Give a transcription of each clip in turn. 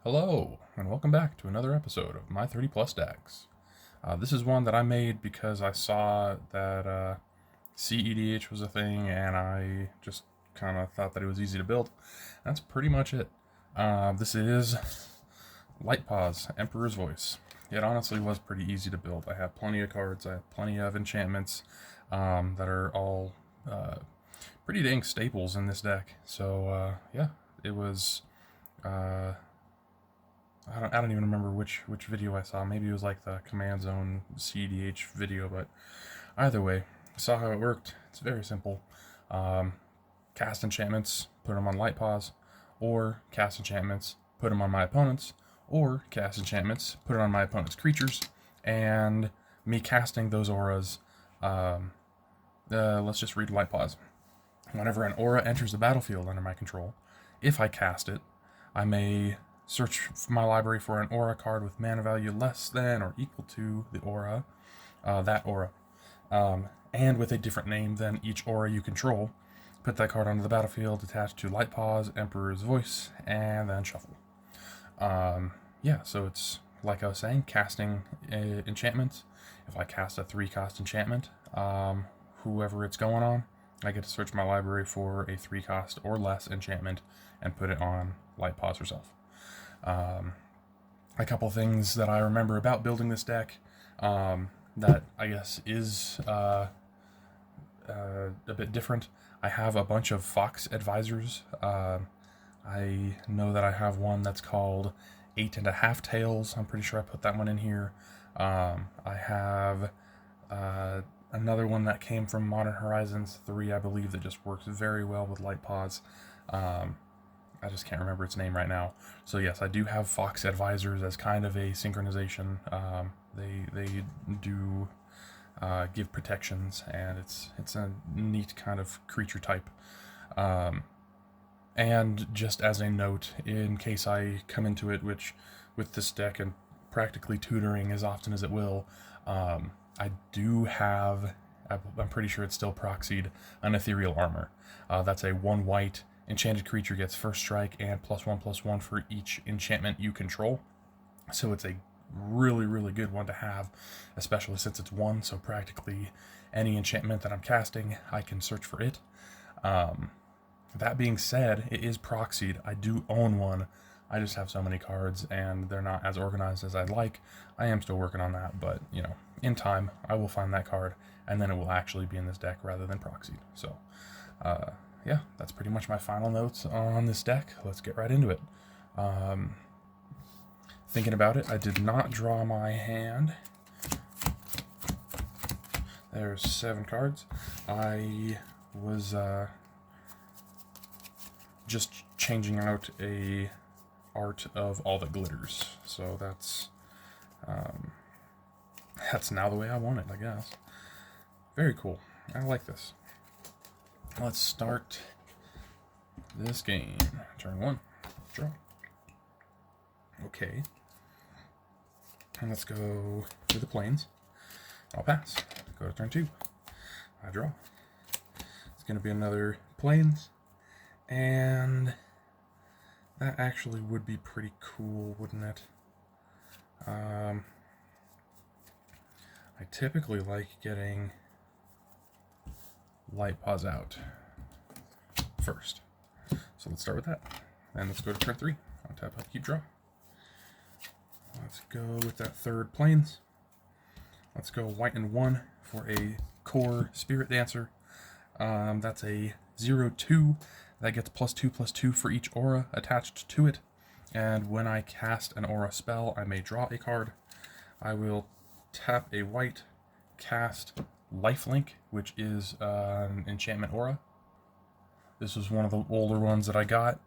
Hello, and welcome back to another episode of My 30 Plus Decks. This is one that I made because I saw that CEDH was a thing, and I just kind of thought that it was easy to build. That's pretty much it. This is Paws, Emperor's Voice. It honestly was pretty easy to build. I have plenty of cards, I have plenty of enchantments that are all pretty dang staples in this deck. So, yeah, it was. I don't even remember which video I saw. Maybe it was like the Command Zone CDH video, but either way, I saw how it worked. It's very simple. Cast enchantments, put them on Light Paws, or cast enchantments, put them on my opponents, or cast enchantments, put it on my opponent's creatures, and me casting those auras. Let's just read Light Paws. Whenever an aura enters the battlefield under my control, if I cast it, I may search my library for an aura card with mana value less than or equal to the aura, that aura, and with a different name than each aura you control. Put that card onto the battlefield attached to Light Paws, Emperor's Voice, and then shuffle. Yeah, so it's like I was saying, casting enchantments. If I cast a 3-cost enchantment, whoever it's going on, I get to search my library for a 3-cost or less enchantment and put it on Light Paws herself. A couple things that I remember about building this deck that I guess is a bit different. I have a bunch of Fox advisors. I know that I have one that's called 8.5 Tails. I'm pretty sure I put that one in here. I have another one that came from Modern Horizons 3, I believe, that just works very well with Light Paws. I just can't remember its name right now. So yes, I do have Fox advisors as kind of a synchronization. They do give protections, and it's a neat kind of creature type. And just as a note, in case I come into it, which with this deck and practically tutoring as often as it will, I do have, I'm pretty sure it's still proxied, an Ethereal Armor. That's a 1 white enchanted creature, gets first strike and +1/+1 for each enchantment you control. So it's a really, really good one to have, especially since it's 1, so practically any enchantment that I'm casting, I can search for it. That being said, it is proxied. I do own one. I just have so many cards, and they're not as organized as I'd like. I am still working on that, but, you know, in time, I will find that card, and then it will actually be in this deck rather than proxied. So, yeah, that's pretty much my final notes on this deck. Let's get right into it. Thinking about it, I did not draw my hand. There's 7 cards. I was just changing out a art of All That Glitters. So that's now the way I want it, I guess. Very cool. I like this. Let's start this game. Turn 1. Draw. Okay. And let's go to the plains. I'll pass. Go to turn 2. I draw. It's going to be another plains. And that actually would be pretty cool, wouldn't it? I typically like getting Light Paws out first. So let's start with that. And let's go to turn 3. On tap, upkeep, draw. Let's go with that 3rd plains. Let's go white and 1 for a core Spirit Dancer. That's a 0/2. That gets +2/+2 for each aura attached to it. And when I cast an aura spell, I may draw a card. I will tap a white, cast Lifelink, which is an enchantment aura. This was one of the older ones that I got.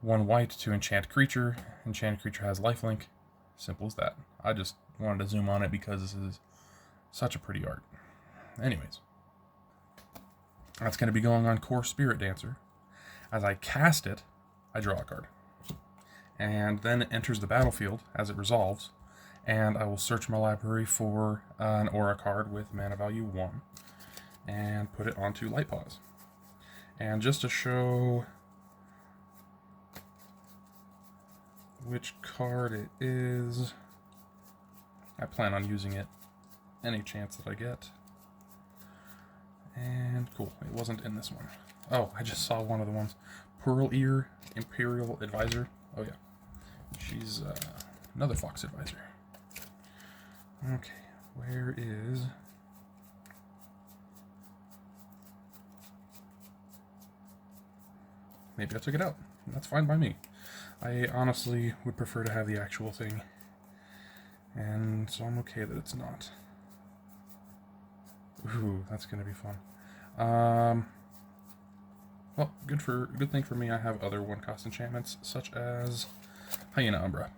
1 white to enchant creature. Enchanted creature has Lifelink. Simple as that. I just wanted to zoom on it because this is such a pretty art. Anyways. That's going to be going on Core Spirit Dancer. As I cast it, I draw a card. And then it enters the battlefield as it resolves. And I will search my library for an aura card with mana value 1. And put it onto Light Paws. And just to show which card it is. I plan on using it any chance that I get. And cool, it wasn't in this one. Oh, I just saw one of the ones. Pearl Ear, Imperial Advisor. Oh yeah, she's another Fox Advisor. Okay, where is... Maybe I took it out. That's fine by me. I honestly would prefer to have the actual thing. And so I'm okay that it's not. Ooh, that's gonna be fun. Well, good thing for me, I have other one-cost enchantments, such as Hyena Umbra.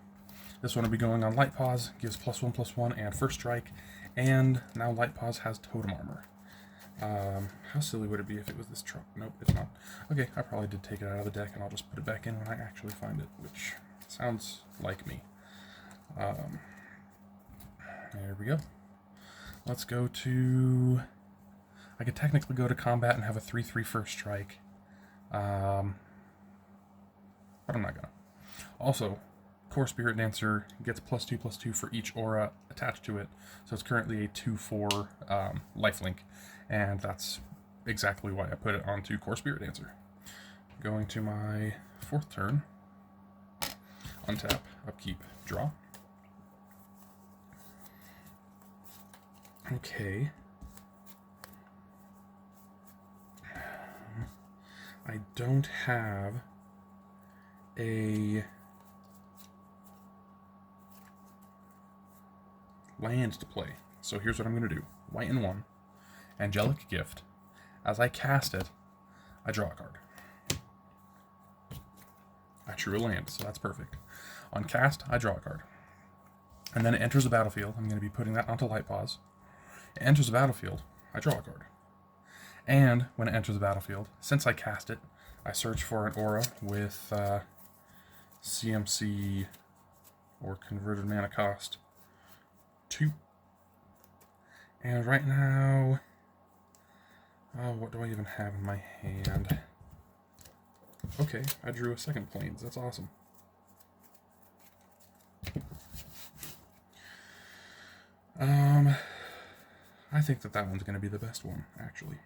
This one will be going on Light Paws, gives +1/+1 and first strike, and now Light Paws has totem armor. How silly would it be if it was this truck? Nope, it's not. Okay, I probably did take it out of the deck, and I'll just put it back in when I actually find it, which sounds like me. There we go. Let's go to... I could technically go to combat and have a 3/3 first strike. But I'm not gonna. Also, Core Spirit Dancer gets +2/+2 for each aura attached to it, so it's currently a 2/4 lifelink, and that's exactly why I put it onto Core Spirit Dancer. Going to my 4th turn, untap, upkeep, draw. Okay. I don't have a land to play. So here's what I'm going to do. White and 1. Angelic Gift. As I cast it, I draw a card. I drew a land, so that's perfect. On cast, I draw a card. And then it enters the battlefield. I'm going to be putting that onto Light Paws. It enters the battlefield, I draw a card. And when it enters the battlefield, since I cast it, I search for an aura with CMC or converted mana cost 2. And right now, what do I even have in my hand? Okay, I drew a second Plains. That's awesome. I think that one's going to be the best one, actually.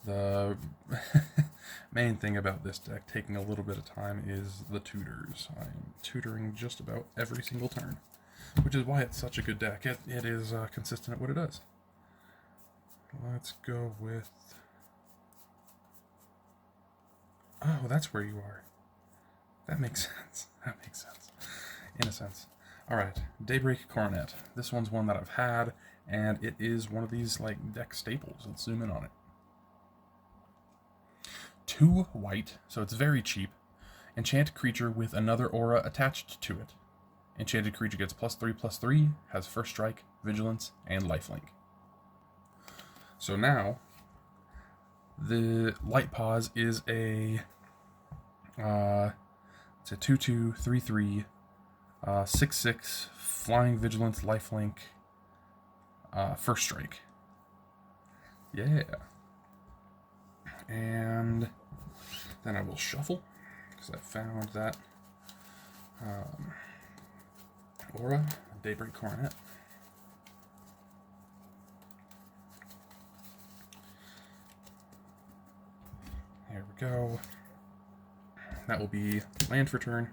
The main thing about this deck taking a little bit of time is the tutors. I'm tutoring just about every single turn, which is why it's such a good deck. It is consistent at what it does. Let's go with... Oh, that's where you are. That makes sense. That makes sense. In a sense. Alright, Daybreak Coronet. This one's one that I've had, and it is one of these like deck staples. Let's zoom in on it. 2 white, so it's very cheap. Enchant creature with another aura attached to it. Enchanted creature gets +3/+3, has first strike, vigilance, and lifelink. So now, the Light Paws is a it's a 2/2, 3/3, 6/6, flying, vigilance, lifelink, first strike. Yeah. And then I will shuffle, because I found that aura, Daybreak Coronet. There we go. That will be land for turn.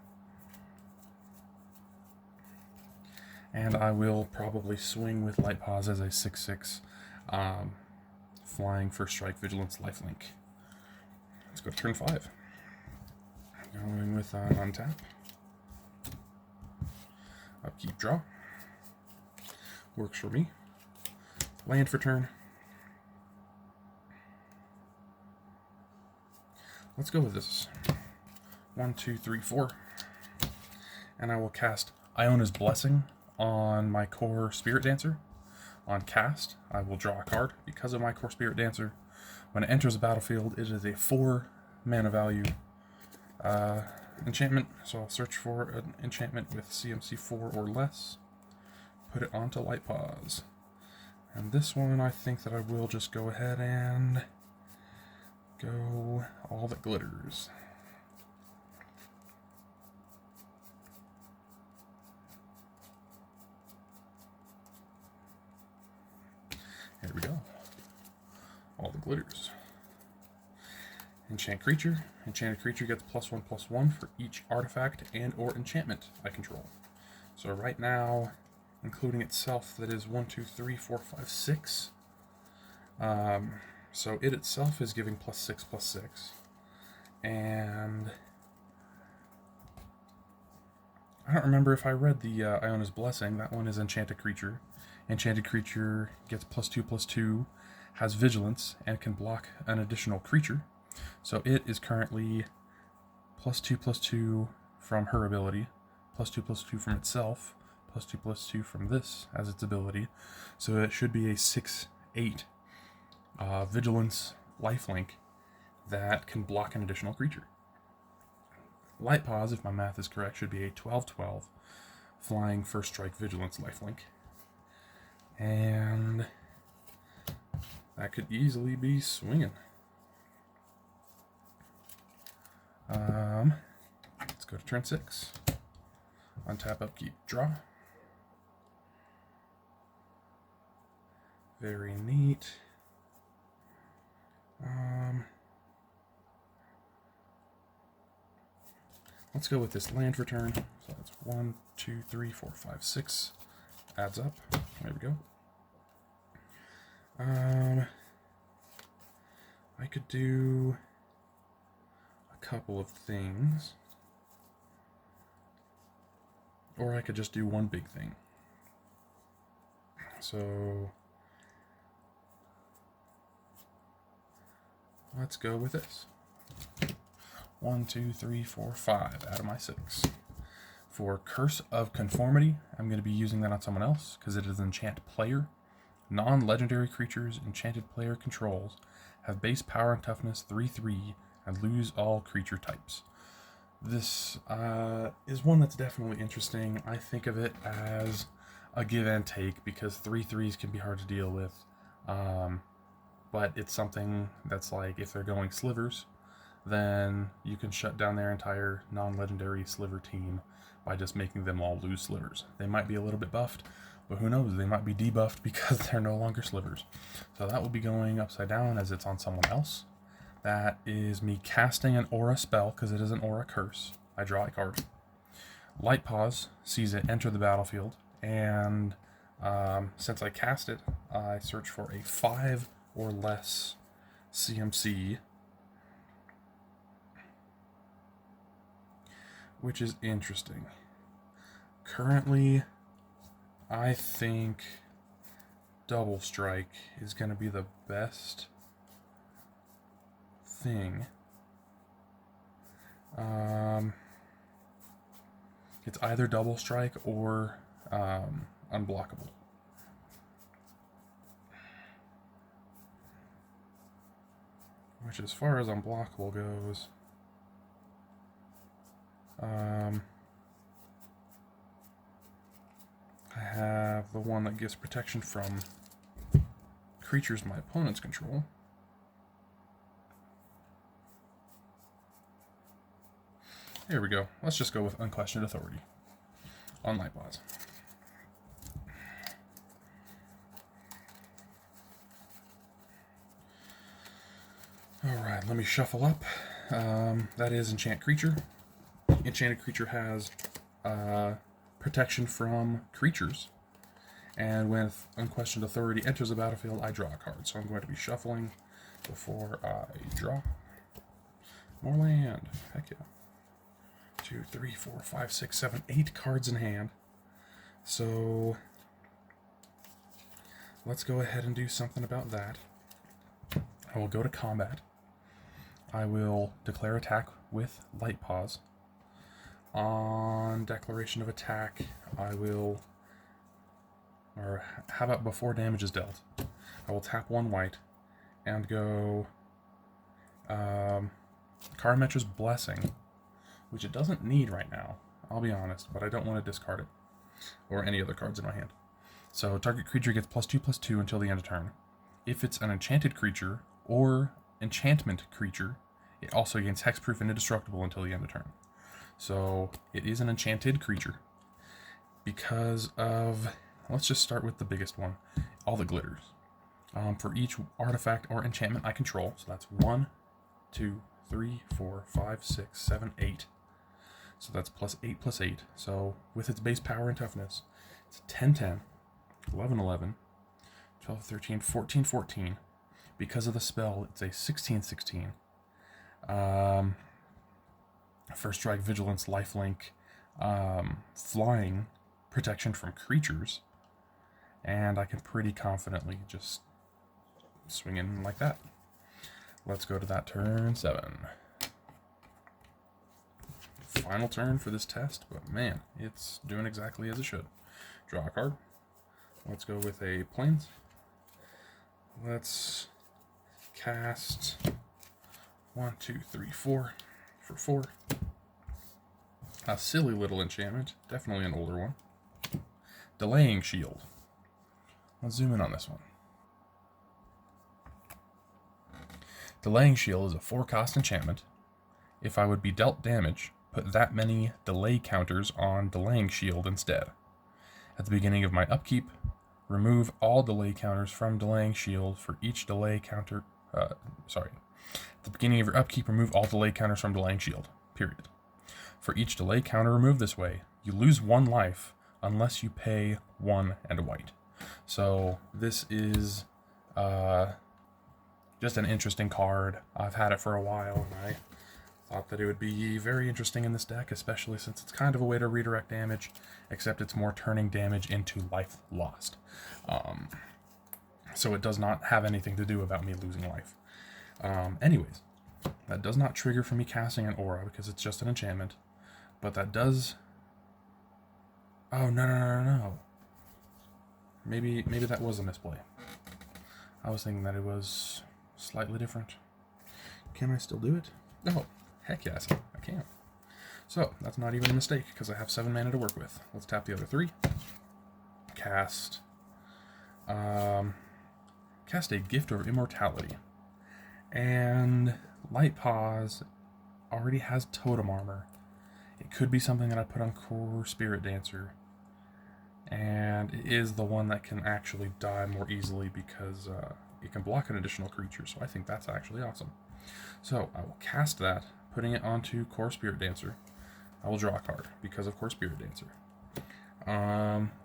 And I will probably swing with Light Paws as a 6/6, flying, first strike, vigilance, lifelink. Let's go to turn 5. Going with untap. Upkeep, draw. Works for me. Land for turn. Let's go with this. 1, 2, 3, 4. And I will cast Iona's Blessing on my Core Spirit Dancer. On cast, I will draw a card because of my Core Spirit Dancer. When it enters the battlefield, it is a 4 mana value enchantment. So I'll search for an enchantment with CMC 4 or less. Put it onto Light Paws. And this one, I think that I will just go ahead and go All That Glitters. glitters. Enchant creature. Enchanted creature gets +1/+1 for each artifact and or enchantment I control. So right now, including itself, that is 1, 2, 3, 4, 5, 6. So it itself is giving +6/+6. And I don't remember if I read the Iona's Blessing. That one is enchanted creature. Enchanted creature gets +2/+2, has vigilance, and can block an additional creature. So it is currently +2/+2 from her ability, +2/+2 from itself, +2/+2 from this as its ability. So it should be a 6/8 vigilance lifelink that can block an additional creature. Light Paws, if my math is correct, should be a 12/12 flying first strike vigilance lifelink. And that could easily be swinging. Let's go to turn 6. Untap, upkeep, draw. Very neat. Let's go with this land return. So that's 1, 2, 3, 4, 5, 6. Adds up. There we go. I could do a couple of things. Or I could just do one big thing. So let's go with this. 1, 2, 3, 4, 5 out of my 6. For Curse of Conformity, I'm going to be using that on someone else because it is enchant player. Non-legendary creatures enchanted player controls have base power and toughness 3/3 and lose all creature types. This is one that's definitely interesting. I think of it as a give and take because 3/3s can be hard to deal with. But it's something that's like if they're going slivers, then you can shut down their entire non-legendary sliver team by just making them all lose slivers. They might be a little bit buffed, but who knows, they might be debuffed because they're no longer slivers. So that will be going upside down as it's on someone else. That is me casting an aura spell because it is an aura curse. I draw a card. Light Paws sees it enter the battlefield, and since I cast it, I search for a 5 or less CMC, which is interesting. Currently, I think Double Strike is going to be the best thing. It's either Double Strike or Unblockable. Which, as far as Unblockable goes, I have the one that gives protection from creatures my opponents control. Here we go. Let's just go with Unquestioned Authority on Light Paws. Alright, let me shuffle up. That is Enchant Creature. Enchanted creature has protection from creatures. And when Unquestioned Authority enters the battlefield, I draw a card. So I'm going to be shuffling before I draw. More land. Heck yeah. 2, 3, 4, 5, 6, 7, 8 cards in hand. So let's go ahead and do something about that. I will go to combat. I will declare attack with Light Paws. On declaration of attack, I will, or how about before damage is dealt, I will tap 1 white and go Karametra's Blessing, which it doesn't need right now, I'll be honest, but I don't want to discard it, or any other cards in my hand. So target creature gets +2/+2 until the end of turn. If it's an enchanted creature or enchantment creature, it also gains hexproof and indestructible until the end of turn. So it is an enchanted creature because of, let's just start with the biggest one, all the glitters. for each artifact or enchantment I control. So that's 1, 2, 3, 4, 5, 6, 7, 8. So that's plus 8 plus 8. So with its base power and toughness, it's 10, 10, 11, 11, 12, 13, 14, 14. Because of the spell, it's a 16, 16. First strike, vigilance, lifelink, flying, protection from creatures. And I can pretty confidently just swing in like that. Let's go to that turn 7. Final turn for this test, but man, it's doing exactly as it should. Draw a card. Let's go with a plains. Let's cast 1, 2, 3, 4 for 4. A silly little enchantment, definitely an older one. Delaying Shield. Let's zoom in on this one. Delaying Shield is a 4-cost enchantment. If I would be dealt damage, put that many delay counters on Delaying Shield instead. At the beginning of my upkeep, remove all delay counters from Delaying Shield for each delay counter. At the beginning of your upkeep, remove all delay counters from Delaying Shield. Period. For each delay counter removed this way, you lose 1 life unless you pay 1 and a white. So this is just an interesting card. I've had it for a while, and I thought that it would be very interesting in this deck, especially since it's kind of a way to redirect damage, except it's more turning damage into life lost. So it does not have anything to do about me losing life. Anyways, that does not trigger for me casting an aura because it's just an enchantment, but that does... Oh, no. Maybe that was a misplay. I was thinking that it was slightly different. Can I still do it? Oh, heck yes, I can. So, that's not even a mistake, because I have 7 mana to work with. Let's tap the other 3. Cast a Gift of Immortality. And Light Paws already has Totem Armor. It could be something that I put on Core Spirit Dancer. And it is the one that can actually die more easily because it can block an additional creature, so I think that's actually awesome. So I will cast that, putting it onto Core Spirit Dancer. I will draw a card because of Core Spirit Dancer.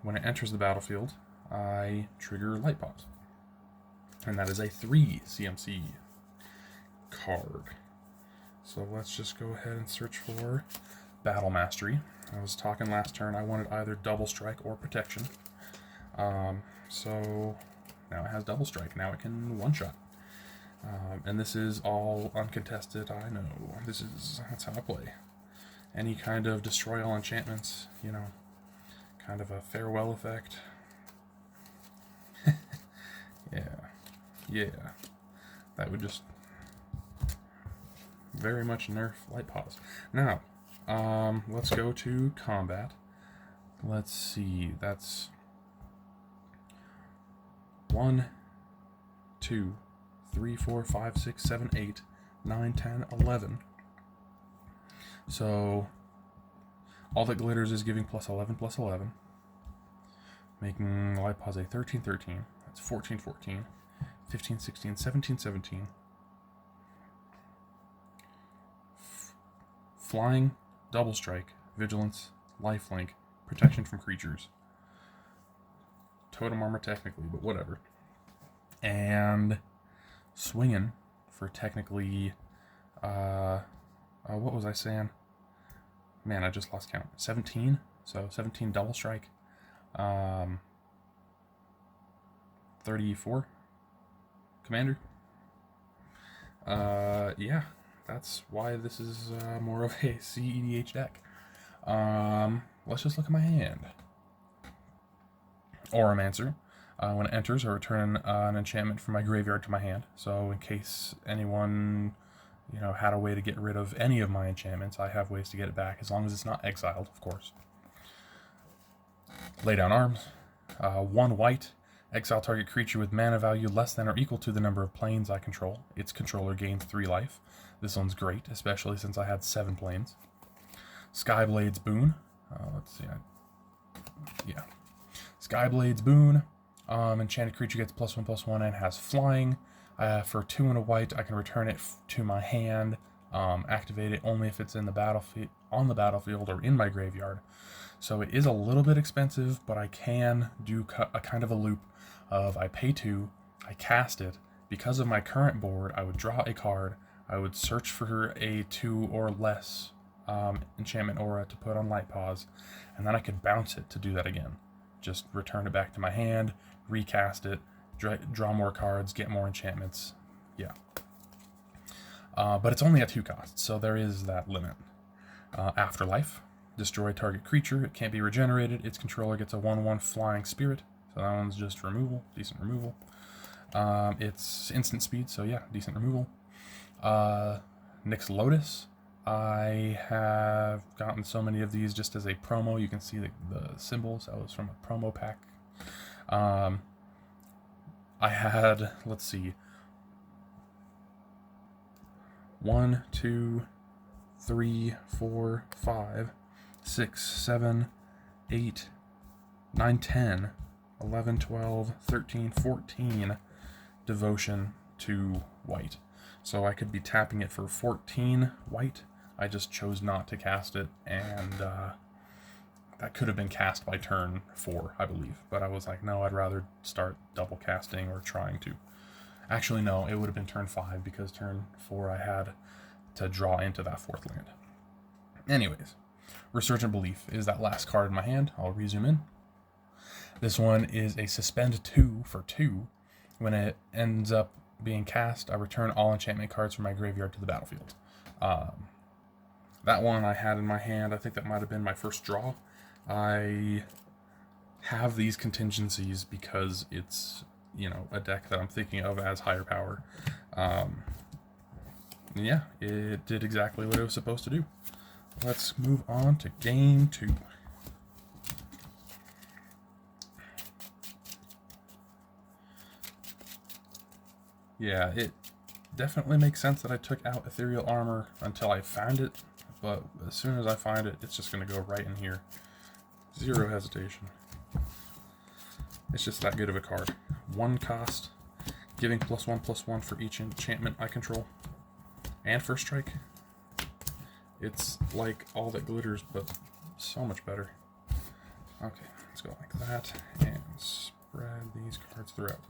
When it enters the battlefield, I trigger Light Paws. And that is a 3 CMC card. So let's just go ahead and search for Battle Mastery. I was talking last turn, I wanted either Double Strike or Protection. So now it has Double Strike. Now it can one-shot. And this is all uncontested, I know. That's how I play. Any kind of destroy all enchantments, kind of a farewell effect. Yeah. That would just very much nerf Light Paws. Now, let's go to combat. Let's see, that's 1, 2, 3, 4, 5, 6, 7, 8, 9, 10, 11. So, all that glitters is giving plus 11, making Light Paws a 13, 13. That's 14, 14, 15, 16, 17, 17. Flying, Double Strike, Vigilance, Lifelink, Protection from Creatures. Totem Armor technically, but whatever. And swinging for technically, what was I saying? Man, I just lost count. 17, so 17 Double Strike. 34 Commander. Yeah, that's why this is more of a CEDH deck. Let's just look at my hand. Auramancer. When it enters, I return an enchantment from my graveyard to my hand. So in case anyone, had a way to get rid of any of my enchantments, I have ways to get it back, as long as it's not exiled, of course. Lay down arms. 1 white. Exile target creature with mana value less than or equal to the number of planes I control. Its controller gains 3 life. This one's great, especially since I had 7 planes. Skyblade's Boon. Let's see. Skyblade's Boon. Enchanted creature gets +1/+1 and has flying. For 2 and a white, I can return it to my hand. Activate it only if it's in the battlefield, on the battlefield, or in my graveyard. So it is a little bit expensive, but I can do a kind of a loop of I pay 2, I cast it. Because of my current board, I would draw a card, I would search for a 2 or less enchantment aura to put on Light Paws, and then I could bounce it to do that again. Just return it back to my hand, recast it, draw more cards, get more enchantments. Yeah. But it's only at 2 costs, so there is that limit. Afterlife. Destroy target creature. It can't be regenerated. Its controller gets a 1/1 flying spirit. So that one's just removal. Decent removal. It's instant speed, so yeah, decent removal. Nyx Lotus. I have gotten so many of these just as a promo. You can see the symbols. That was from a promo pack. I had, let's see, 1, 2, 3, 4, 5, 6, 7, 8, 9, 10, 11, 12, 13, 14 devotion to white. So I could be tapping it for 14 white. I just chose not to cast it, and that could have been cast by turn 4, I believe. But I was like, no, I'd rather start double casting or trying to. Actually, no, it would have been turn 5 because turn 4 I had to draw into that 4th land. Anyways, Resurgent Belief is that last card in my hand. I'll rezoom in. This one is a Suspend 2 for 2. When it ends up being cast, I return all enchantment cards from my graveyard to the battlefield. That one I had in my hand. I think that might have been my first draw. I have these contingencies because it's, you know, a deck that I'm thinking of as higher power. Yeah, it did exactly what it was supposed to do. Let's move on to game 2. Yeah, it definitely makes sense that I took out Ethereal Armor until I found it, but as soon as I find it, it's just going to go right in here. Zero hesitation. It's just that good of a card. 1 cost, giving +1/+1 for each enchantment I control. And first strike. It's like all that glitters, but so much better. Okay, let's go like that, and spread these cards throughout.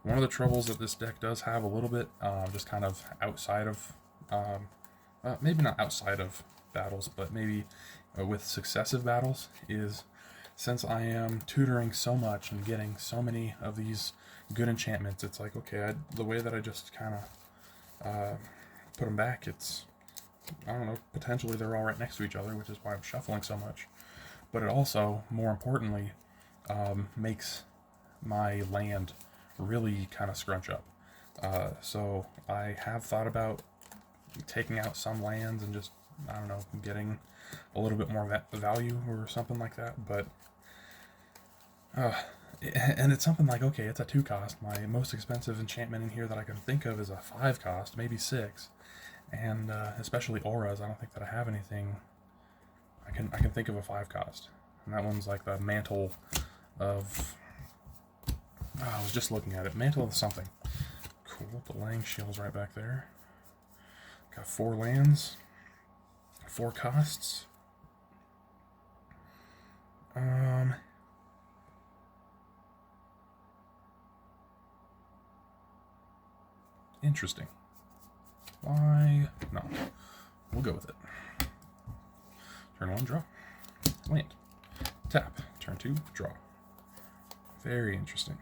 One of the troubles that this deck does have a little bit, just kind of outside of, maybe not outside of battles, but maybe with successive battles, is since I am tutoring so much and getting so many of these good enchantments, it's like, okay, the way that I just kind of put them back, it's, I don't know, potentially they're all right next to each other, which is why I'm shuffling so much. But it also, more importantly, makes my land really kind of scrunch up. So I have thought about taking out some lands and just, I don't know, getting a little bit more value or something like that. But and it's something like, okay, it's a 2 cost. My most expensive enchantment in here that I can think of is a 5 cost, maybe 6. And especially auras, I don't think that I have anything. I can think of a 5 cost, and that one's like the Mantle of. Oh, I was just looking at it. Mantle of something. Cool. The Lang Shield's right back there. Got 4 lands, 4 costs. Interesting. Why not? We'll go with it. Turn 1, draw. Land. Tap. Turn 2, draw. Very interesting.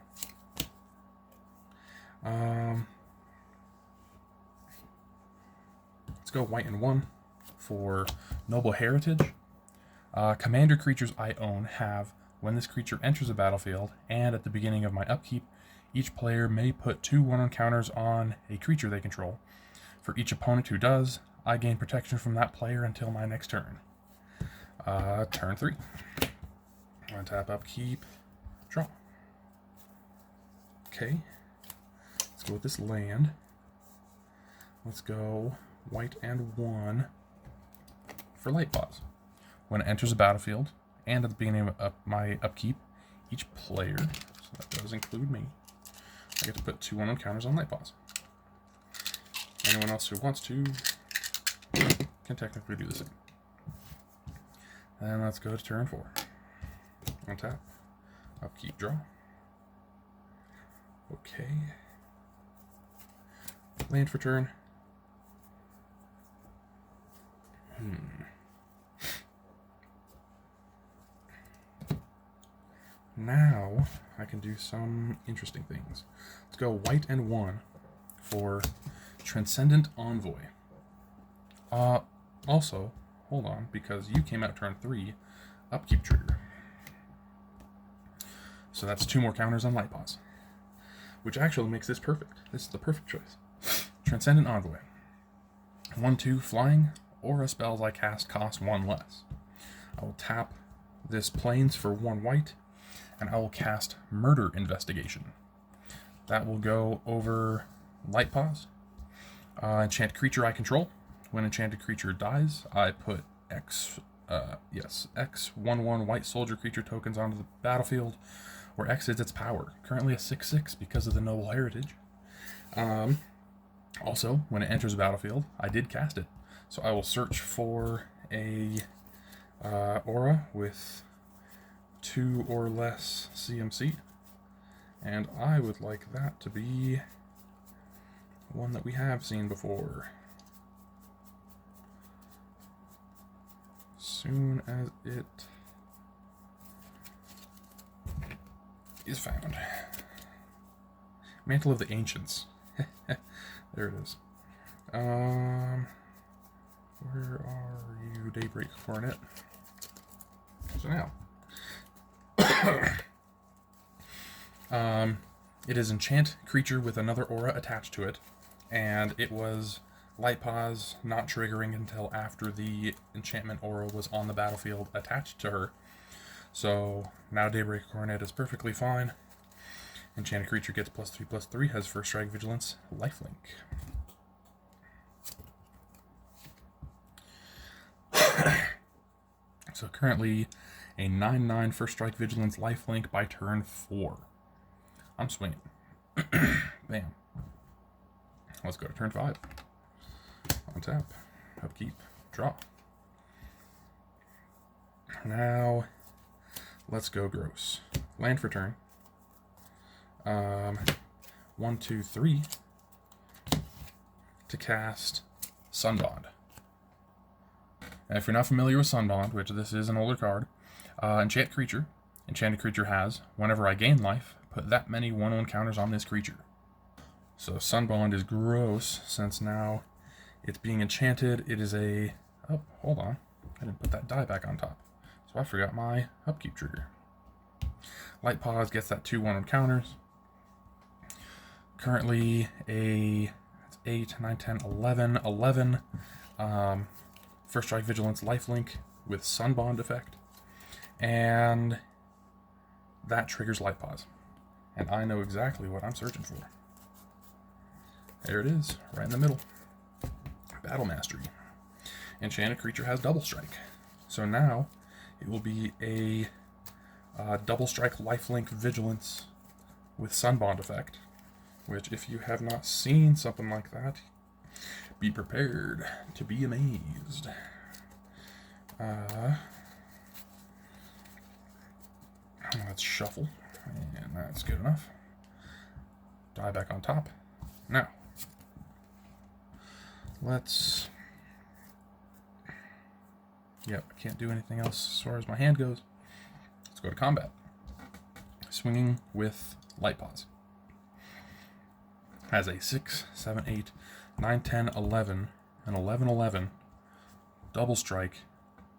Let's go white and 1 for Noble Heritage. Commander creatures I own have, when this creature enters a battlefield, and at the beginning of my upkeep, each player may put 2 1/1 counters on a creature they control. For each opponent who does, I gain protection from that player until my next turn. Turn 3. Untap, upkeep, draw. Okay. Let's go with this land. Let's go white and 1 for Light Paws. When it enters a battlefield, and at the beginning of my upkeep, each player, so That does include me. I get to put 2 1/1 counters on Light Paws. Anyone else who wants to can technically do the same. And let's go to turn 4. Untap. Upkeep, draw. Okay. Land for turn. Now I can do some interesting things. Let's go white and 1 for Transcendent Envoy. Also, hold on, because you came out turn 3, upkeep trigger. So that's 2 more counters on Light Paws, which actually makes this perfect. This is the perfect choice. Transcendent Envoy. 1/2 flying. Aura spells I cast cost 1 less. I will tap this plains for 1 white, and I will cast Murder Investigation. That will go over Light Paws. Enchant creature I control. When enchanted creature dies, I put X 1/1 white soldier creature tokens onto the battlefield, where X is its power. Currently a 6/6 because of the noble heritage. Also, when it enters the battlefield, I did cast it. So I will search for a aura with 2 or less CMC. And I would like that to be one that we have seen before. Soon as it is found. Mantle of the Ancients. There it is. Where are you, Daybreak Coronet? So now. It is enchant creature with another aura attached to it, and it was Light Paws not triggering until after the enchantment aura was on the battlefield attached to her. So now Daybreak Coronet is perfectly fine. Enchanted creature gets +3/+3, has first strike, vigilance, lifelink. So currently a 9/9 first strike, vigilance, lifelink by turn 4. I'm swinging. Bam. Let's go to turn 5. Untap, upkeep, draw. Now let's go gross. Land for turn. 1, 2, 3 to cast Sunbond. And if you're not familiar with Sunbond, which this is an older card, enchant creature. Enchanted creature has, whenever I gain life, put that many 1/1 counters on this creature. So Sunbond is gross, since now it's being enchanted. It is a... Oh, hold on. I didn't put that die back on top. So I forgot my upkeep trigger. Light Paws gets that 2 1/1 counters. Currently a 8, 9, 10, 11. 11. First strike, vigilance, lifelink with Sunbond effect. And that triggers Light Paws. And I know exactly what I'm searching for. There it is, right in the middle. Battle Mastery. Enchanted creature has double strike. So now it will be a double strike, lifelink, vigilance with Sunbond effect. Which, if you have not seen something like that, be prepared to be amazed. Let's shuffle, and that's good enough. Die back on top. Now, let's... Yep, I can't do anything else as far as my hand goes. Let's go to combat. Swinging with Light Paws. Has a 6, 7, 8, 9, 10, 11, and 11, 11. Double strike,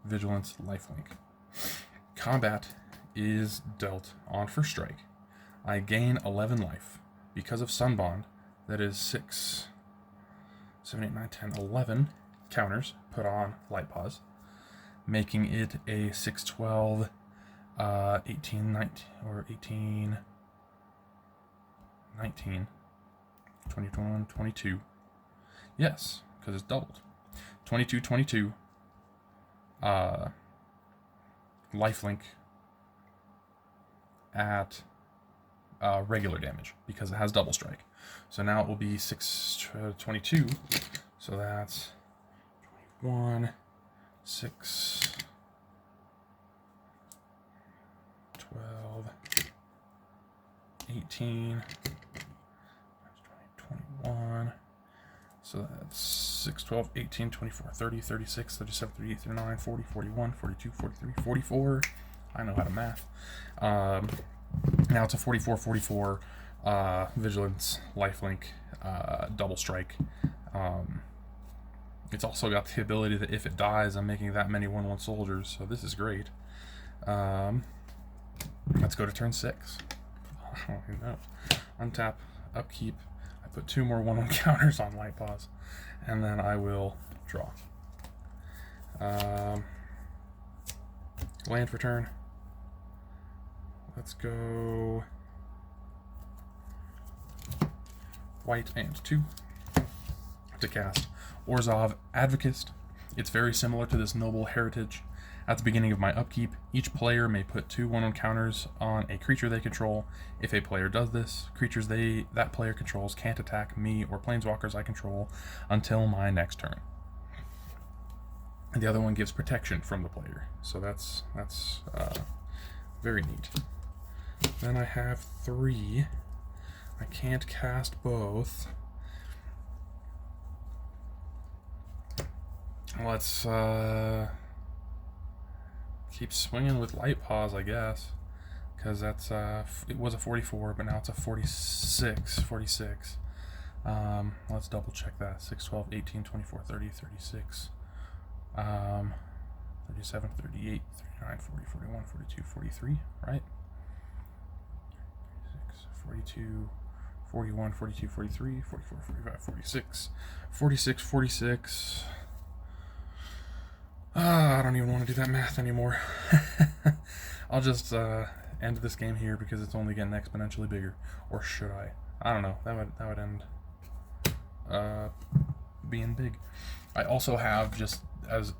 vigilance, lifelink. Combat is dealt on first strike. I gain 11 life. Because of Sunbond, that is 6, 7, 8, 9, 10, 11 counters put on Light Paws, making it a 6, 12, 18, 19, or 18, 19, 21, 22. Yes, because it's doubled. 22, 22. Lifelink at regular damage because it has double strike. So now it will be 622. So that's 21, 6, 12, 18, 21. So that's 6, 12, 18, 24, 30, 36, 37, 38, 39, 40, 41, 42, 43, 44. I know how to math. Now it's a 44, 44 vigilance, lifelink, double strike. It's also got the ability that if it dies, I'm making that many 1/1 soldiers, so this is great. Let's go to turn 6. I don't even know. Untap, upkeep. I put 2 more 1/1 counters on Light Paws, and then I will draw. Land for turn. Let's go white and 2 to cast Orzhov Advocist. It's very similar to this Noble Heritage. At the beginning of my upkeep, each player may put 2 1/1 counters on a creature they control. If a player does this, creatures that player controls can't attack me or planeswalkers I control until my next turn. And the other one gives protection from the player, so that's very neat. Then I have 3. I can't cast both. Let's keep swinging with Light Paws, I guess, because that's it was a 44, but now it's a 46. Let's double check that. 6, 12, 18, 24, 30, 36, 37, 38, 39, 40, 41, 42, 43, right? 42, 41, 42, 43, 44, 45, 46, 46, 46. I don't even want to do that math anymore. I'll just end this game here because it's only getting exponentially bigger. Or should I? I don't know. That would end being big. I also have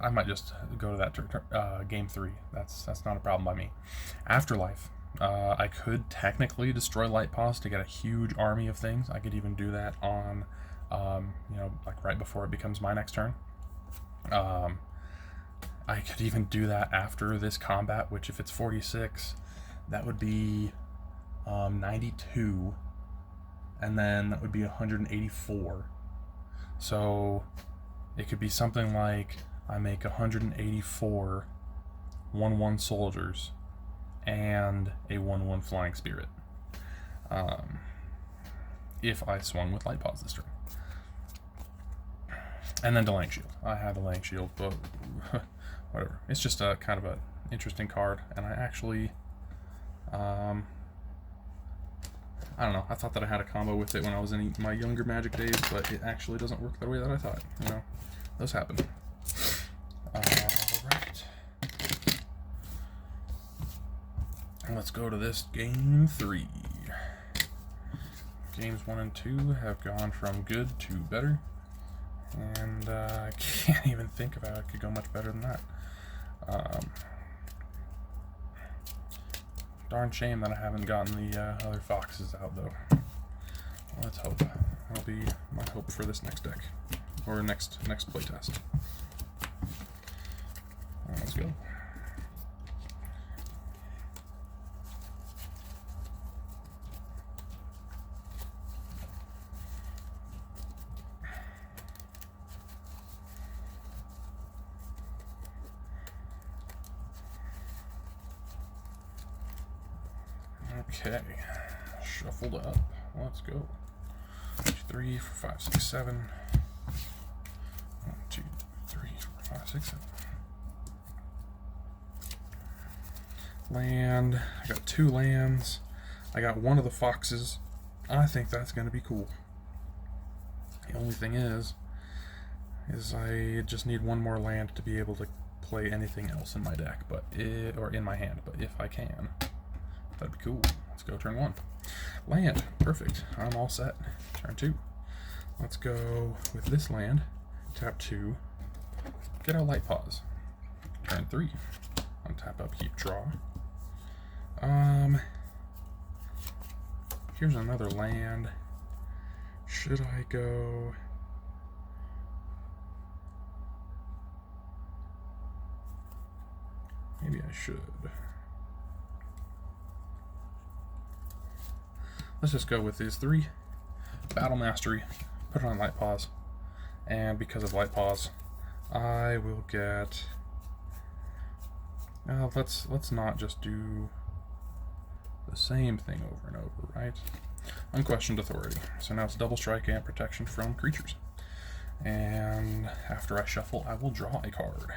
I might just go to that game 3. That's not a problem by me. Afterlife. I could technically destroy Light Paws to get a huge army of things. I could even do that on, like right before it becomes my next turn. I could even do that after this combat, which if it's 46, that would be 92, and then that would be 184. So it could be something like I make 184 1/1 soldiers and a 1/1 flying spirit. If I swung with Light Paws this turn. And then Delaying Shield. I had Delaying Shield, but whatever. It's just a kind of an interesting card, and I actually, I don't know. I thought that I had a combo with it when I was in my younger Magic days, but it actually doesn't work the way that I thought. Those happen. Alright. Let's go to this game 3. Games 1 and 2 have gone from good to better. And I can't even think of how it could go much better than that. Darn shame that I haven't gotten the other foxes out, though. Let's hope. That'll be my hope for this next deck. Or next playtest. Let's go. Okay, shuffled up. Let's go. 1, 2, 3, 4, 5, 6, 7. 1, 2, 3, 4, 5, 6, 7. Land. I got 2 lands. I got one of the foxes. I think that's going to be cool. The only thing is I just need one more land to be able to play anything else in my deck, or in my hand. But if I can, that'd be cool. Let's go turn 1. Land. Perfect. I'm all set. Turn 2. Let's go with this land. Tap 2. Get our Light Paws. Turn 3. Untap, upkeep, draw. Here's another land. Should I go? Maybe I should. Let's just go with these 3. Battle Mastery, put it on Light Paws, and because of Light Paws, I will get. Let's not just do the same thing over and over, right? Unquestioned Authority. So now it's double strike and protection from creatures. And after I shuffle, I will draw a card.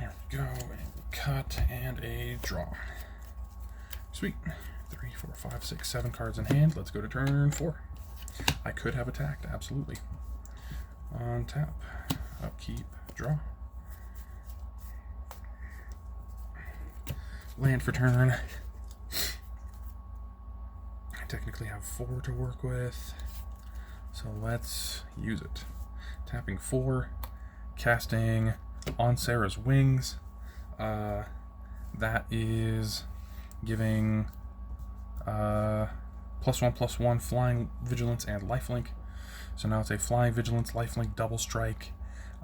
There we go, and cut, and a draw. Sweet. 3, 4, 5, 6, 7 cards in hand. Let's go to turn 4. I could have attacked, absolutely. Untap, upkeep, draw. Land for turn. I technically have 4 to work with, so let's use it. Tapping 4, casting On Sarah's Wings. That is giving +1/+1 flying, vigilance, and lifelink. So now it's a flying, vigilance, lifelink, double strike,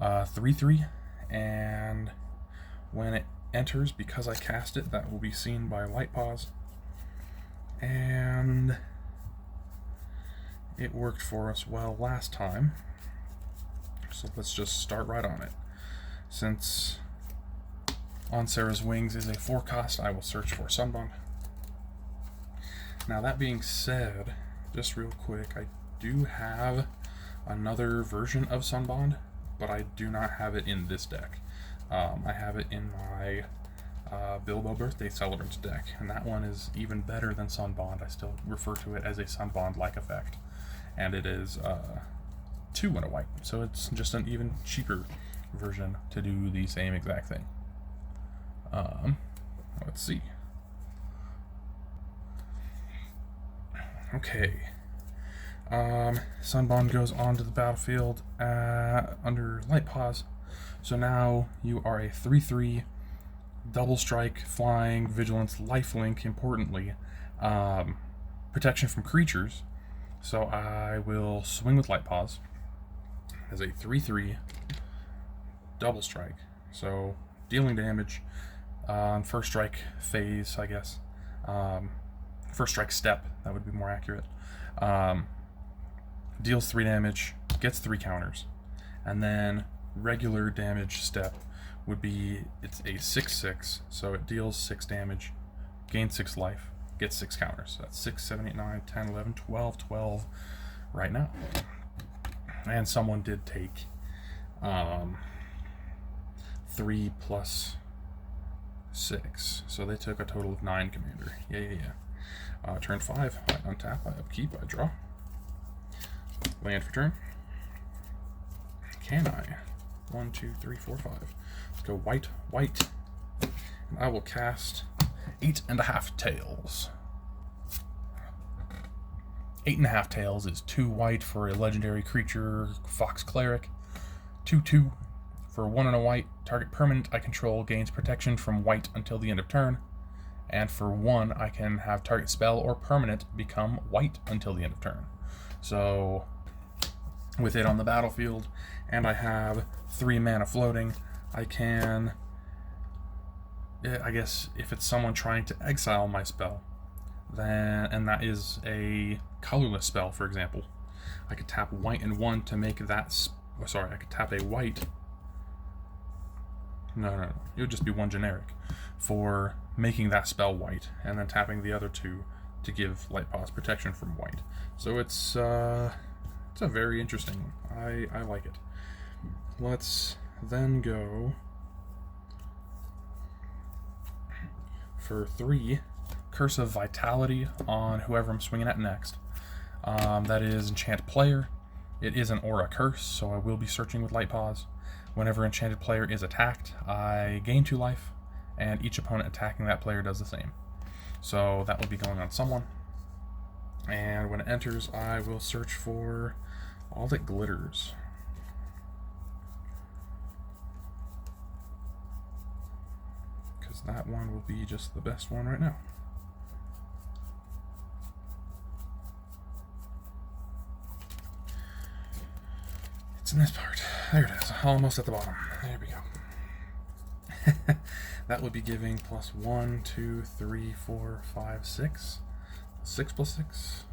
3/3, and when it enters, because I cast it, that will be seen by Light Paws, and it worked for us well last time. So let's just start right on it. Since On Sarah's Wings is a 4-cost, I will search for Sunbond. Now that being said, just real quick, I do have another version of Sunbond, but I do not have it in this deck. I have it in my Bilbo Birthday Celebrants deck, and that one is even better than Sunbond. I still refer to it as a Sunbond-like effect, and it is 2 and a white, so it's just an even cheaper version to do the same exact thing. Let's see. Okay. Sunbond goes onto the battlefield under Light Paws. So now you are a 3/3 double strike, flying, vigilance, lifelink, importantly, protection from creatures. So I will swing with Light Paws as a 3/3 double strike. So dealing damage on first strike phase, I guess. First strike step, that would be more accurate. Deals 3 damage, gets 3 counters, and then regular damage step would be, it's a 6/6, so it deals 6 damage, gains 6 life, gets 6 counters. So that's 6, 7, 8, 9, 10, 11, 12 right now. And someone did take 3 plus 6, so they took a total of 9, Commander. Yeah. Turn 5, I untap, I upkeep, I draw. Land for turn. Can I? 1, 2, 3, 4, 5. Let's go white. And I will cast 8.5 Tails. 8.5 Tails is 2 white for a legendary creature, Fox Cleric. 2/2 for 1 and a white. Target permanent I control gains protection from white until the end of turn. And for 1, I can have target spell or permanent become white until the end of turn. So with it on the battlefield, and I have 3 mana floating, I can, I guess if it's someone trying to exile my spell, then, and that is a colorless spell, for example, I could tap white and 1 to make that, I could tap a white, no, it would just be 1 generic, for making that spell white, and then tapping the other 2 to give Light Paws protection from white. So it's a very interesting one. I like it. Let's then go for 3 Curse of Vitality on whoever I'm swinging at next. That is Enchant Player. It is an aura curse, so I will be searching with Light Paws. Whenever Enchanted Player is attacked, I gain 2 life, and each opponent attacking that player does the same. So that will be going on someone. And when it enters, I will search for all that glitters. that one will be just the best one right now. It's in this part. There it is, almost at the bottom. There we go. That would be giving plus 1, 2, 3, 4, 5, 6. 6 plus 6.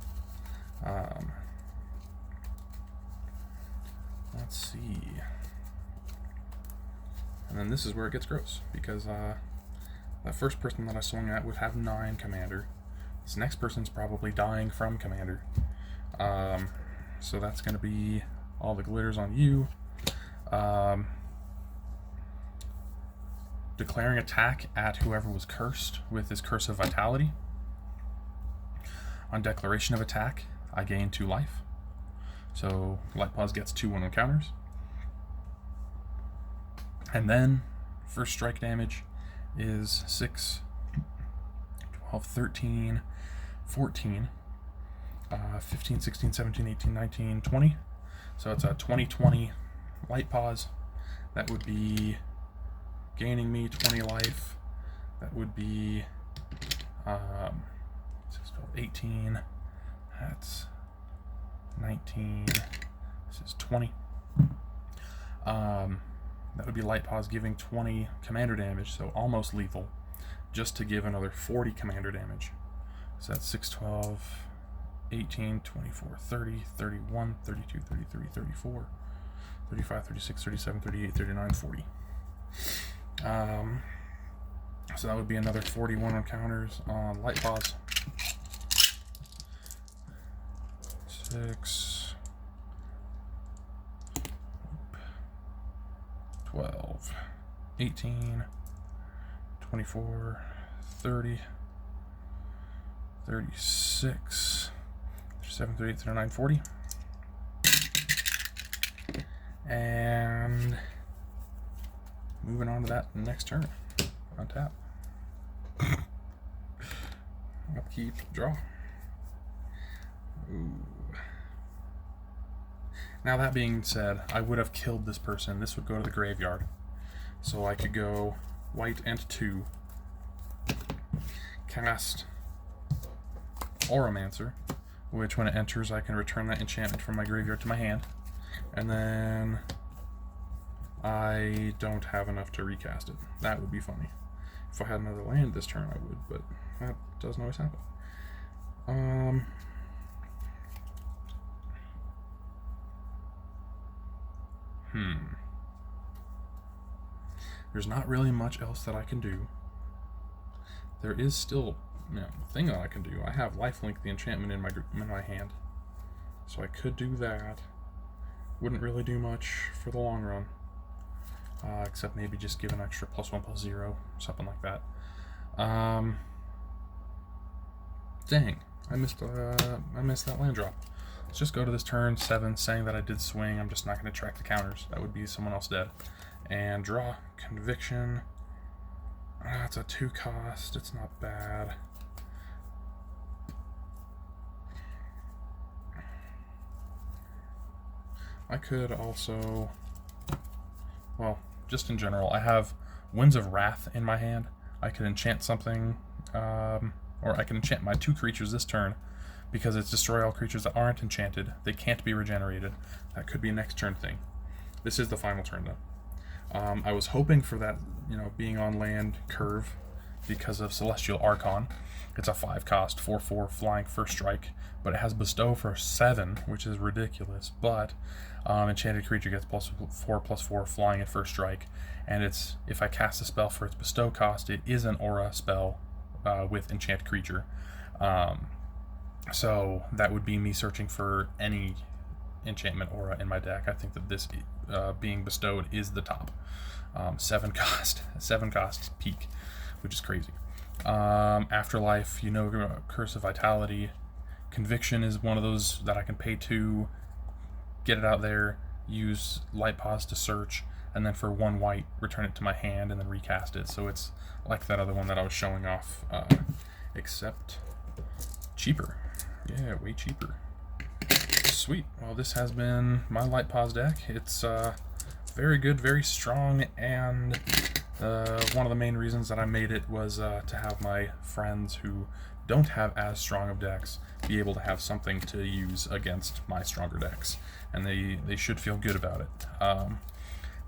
Let's see. And then this is where it gets gross, because that first person that I swung at would have 9 commander. This next person's probably dying from commander. So that's going to be all the glitters on you. Declaring attack at whoever was cursed with his Curse of Vitality. On declaration of attack, I gain 2 life. So Light Paws gets 2 1 counters. And then first strike damage is 6, 12, 13, 14, 15, 16, 17, 18, 19, 20. So it's a 20-20 Light Paws. That would be gaining me 20 life. That would be 6, 12, 18. That's 19. This is 20. That would be Light Paws giving 20 commander damage, so almost lethal, just to give another 40 commander damage. So that's 6, 12, 18, 24, 30, 31, 32, 33, 34, 35, 36, 37, 38, 39, 40. So that would be another 41 encounters on Light Paws. 6, 12, 18, 24, 30, 36, 37, 38, 39, 40. And moving on to that next turn. On tap. Upkeep, draw. Ooh. Now that being said, I would have killed this person. This would go to the graveyard. So I could go white and 2. Cast Auramancer, which when it enters I can return that enchantment from my graveyard to my hand. And then I don't have enough to recast it. That would be funny. If I had another land this turn I would, but that doesn't always happen. There's not really much else that I can do. There is still, a thing that I can do. I have Lifelink, the enchantment, in my hand, so I could do that. Wouldn't really do much for the long run, except maybe just give an extra +1/+0, something like that. Dang, I missed that land drop. Let's just go to this turn 7, saying that I did swing. I'm just not going to track the counters. That would be someone else dead. And draw. Conviction. It's a 2 cost. It's not bad. I could also, well, just in general, I have Winds of Wrath in my hand. I could enchant something, or I can enchant my 2 creatures this turn, because it's destroy all creatures that aren't enchanted. They can't be regenerated. That could be a next turn thing. This is the final turn, though. I was hoping for that, being on land curve because of Celestial Archon. It's a 5 cost, 4/4 flying first strike, but it has Bestow for 7, which is ridiculous. But enchanted creature gets +4/+4 flying at first strike, and it's, if I cast a spell for its Bestow cost, it is an aura spell with enchant creature. So that would be me searching for any enchantment aura in my deck. I think that this being bestowed is the top. 7 cost peak, which is crazy. Afterlife, Curse of Vitality. Conviction is one of those that I can pay 2, get it out there, use Light Paws to search, and then for 1 white, return it to my hand and then recast it. So it's like that other one that I was showing off, except cheaper. Yeah, way cheaper. Sweet. Well, this has been my Light Paws deck. It's very good, very strong, and One of the main reasons that I made it was to have my friends who don't have as strong of decks be able to have something to use against my stronger decks, and they should feel good about it.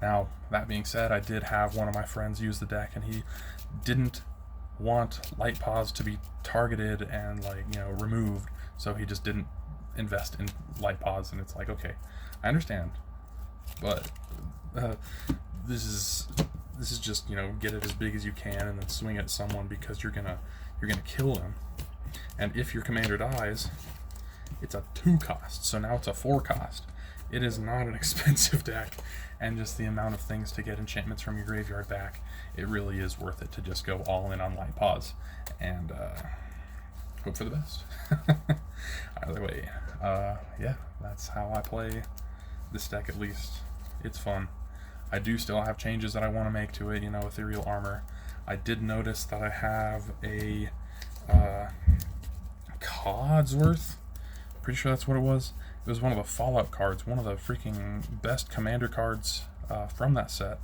Now, that being said, I did have one of my friends use the deck, and he didn't want Light Paws to be targeted and, like, you know, removed, so he just didn't invest in Light Paws, and it's like, okay, I understand, but this is just, you know, get it as big as you can and then swing at someone because you're gonna kill them. And if your commander dies, it's a 2 cost, so now it's a 4 cost. It is not an expensive deck, and just the amount of things to get enchantments from your graveyard back, it really is worth it to just go all in on Light Paws and hope for the best. Either way, yeah, that's how I play this deck. At least it's fun. I do still have changes that I want to make to it, you know, ethereal armor. I did notice that I have a Codsworth. Pretty sure that's what it was. It was one of the Fallout cards, one of the freaking best commander cards from that set.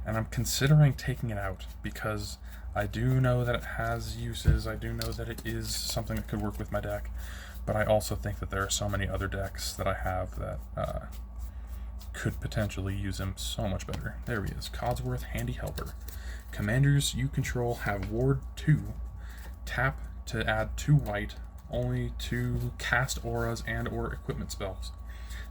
And I'm considering taking it out because I do know that it has uses. I do know that it is something that could work with my deck. But I also think that there are so many other decks that I have that could potentially use him so much better. There he is, Codsworth, Handy Helper. Commanders you control have Ward 2. Tap to add 2 white, only to cast auras and or equipment spells.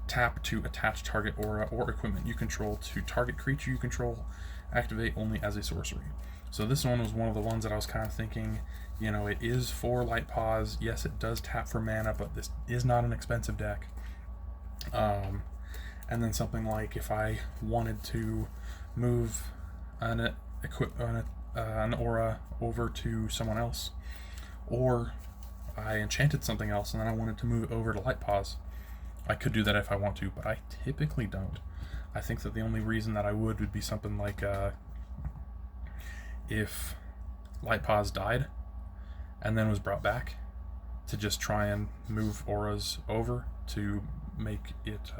Tap to attach target aura or equipment you control to target creature you control. Activate only as a sorcery. So this one was one of the ones that I was kind of thinking, you know, it is for Light Paws. Yes, it does tap for mana, but this is not an expensive deck. And then something like if I wanted to move an aura over to someone else, or I enchanted something else and then I wanted to move it over to Light Paws, I could do that if I want to, but I typically don't. I think that the only reason that I would be something like if Light Paws died and then was brought back, to just try and move auras over to make it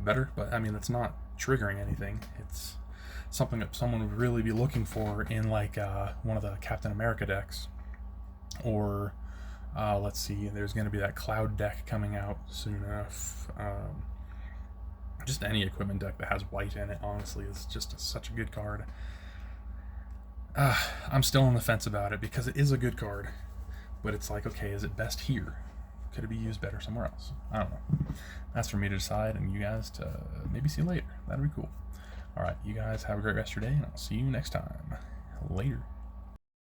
better. But I mean, it's not triggering anything. It's something that someone would really be looking for in like one of the Captain America decks, or let's see, there's going to be that Cloud deck coming out soon enough. Just any equipment deck that has white in it, honestly, is just such a good card. I'm still on the fence about it because it is a good card, but it's like, okay, is it best here? Could it be used better somewhere else? I don't know. That's for me to decide, and you guys to maybe see later. That'd be cool. All right, you guys have a great rest of your day, and I'll see you next time. Later.